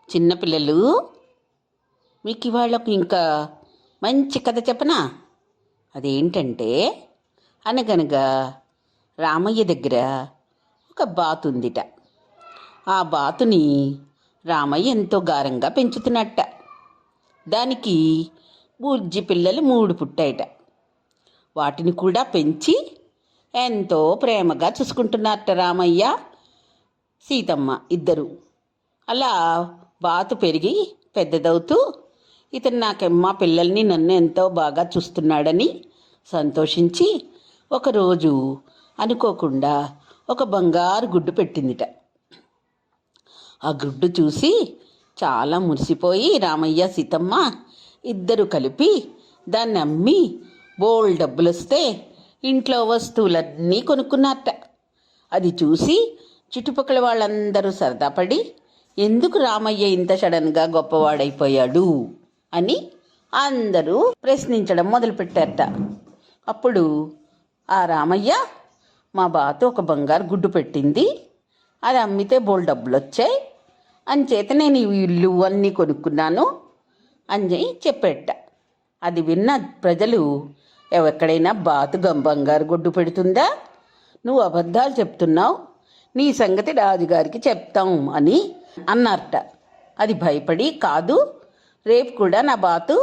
చిన్నపిల్లలు, మీకు ఇవాళ ఇంకా మంచి కథ చెప్పనా? అదేంటంటే, అనగనగా రామయ్య దగ్గర ఒక బాతు ఉందిట. ఆ బాతుని రామయ్య ఎంతో గారంగా పెంచుతున్నట్ట. దానికి బుజ్జి పిల్లలు 3 పుట్టాయట. వాటిని కూడా పెంచి ఎంతో ప్రేమగా చూసుకుంటున్నారట రామయ్య, సీతమ్మ ఇద్దరు. అలా బాతు పెరిగి పెద్దదవుతూ, ఇతను నాకమ్మ పిల్లల్ని నన్ను ఎంతో బాగా చూస్తున్నాడని సంతోషించి ఒకరోజు అనుకోకుండా ఒక బంగారు గుడ్డు పెట్టిందిట. ఆ గుడ్డు చూసి చాలా మురిసిపోయి రామయ్య సీతమ్మ ఇద్దరు కలిపి దాన్ని అమ్మి బోల్ డబ్బులు వస్తే ఇంట్లో వస్తువులన్నీ కొనుక్కున్నారట. అది చూసి చుట్టుపక్కల వాళ్ళందరూ సరదాపడి, ఎందుకు రామయ్య ఇంత సడన్గా గొప్పవాడైపోయాడు అని అందరూ ప్రశ్నించడం మొదలుపెట్టారట. అప్పుడు ఆ రామయ్య, మా బాత ఒక బంగారు గుడ్డు పెట్టింది, అది అమ్మితే బోల్ డబ్బులు వచ్చాయి, అంచేత నేను ఈ ఇల్లు అన్నీ కొనుక్కున్నాను అని చెప్పేట. అది విన్న ప్రజలు, ఎక్కడైనా బాతు బంగారు గుడ్డు పెడుతుందా? నువ్వు అబద్ధాలు చెప్తున్నావు, నీ సంగతి రాజుగారికి చెప్తాం అని అన్నారట. అది భయపడి, కాదు, రేపు కూడా నా బాతు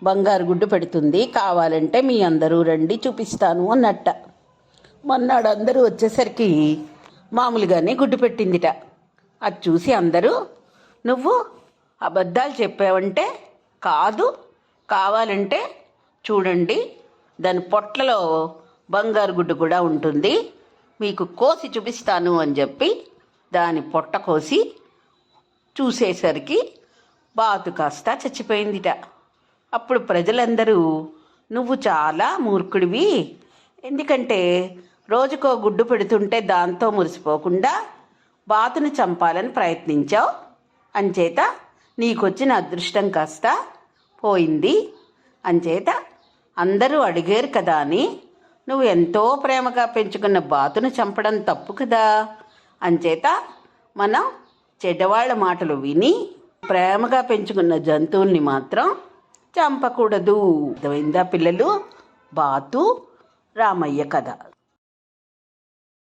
బంగారు గుడ్డు పెడుతుంది, కావాలంటే మీ అందరూ రండి చూపిస్తాను అన్నట్ట. మొన్నాడు అందరూ వచ్చేసరికి మామూలుగానే గుడ్డు పెట్టిందిట. అది చూసి అందరూ, నువ్వు అబద్ధాలు చెప్పావంటే, కాదు, కావాలంటే చూడండి, దాని పొట్లలో బంగారు గుడ్డు కూడా ఉంటుంది, మీకు కోసి చూపిస్తాను అని చెప్పి దాని పొట్ట కోసి చూసేసరికి బాతు కాస్త చచ్చిపోయిందిట. అప్పుడు ప్రజలందరూ, నువ్వు చాలా మూర్ఖుడివి, ఎందుకంటే రోజుకో గుడ్డు పెడుతుంటే దాంతో మురిసిపోకుండా బాతుని చంపాలని ప్రయత్నించావు, అంచేత నీకొచ్చిన అదృష్టం కాస్త పోయింది, అంచేత అందరూ అడిగారు కదా అని నువ్వు ఎంతో ప్రేమగా పెంచుకున్న బాతును చంపడం తప్పు కదా, అంచేత మనం చెడ్డవాళ్ల మాటలు విని ప్రేమగా పెంచుకున్న జంతువుల్ని మాత్రం చంపకూడదు. అర్థమైందా పిల్లలు? బాతు రామయ్య కథ.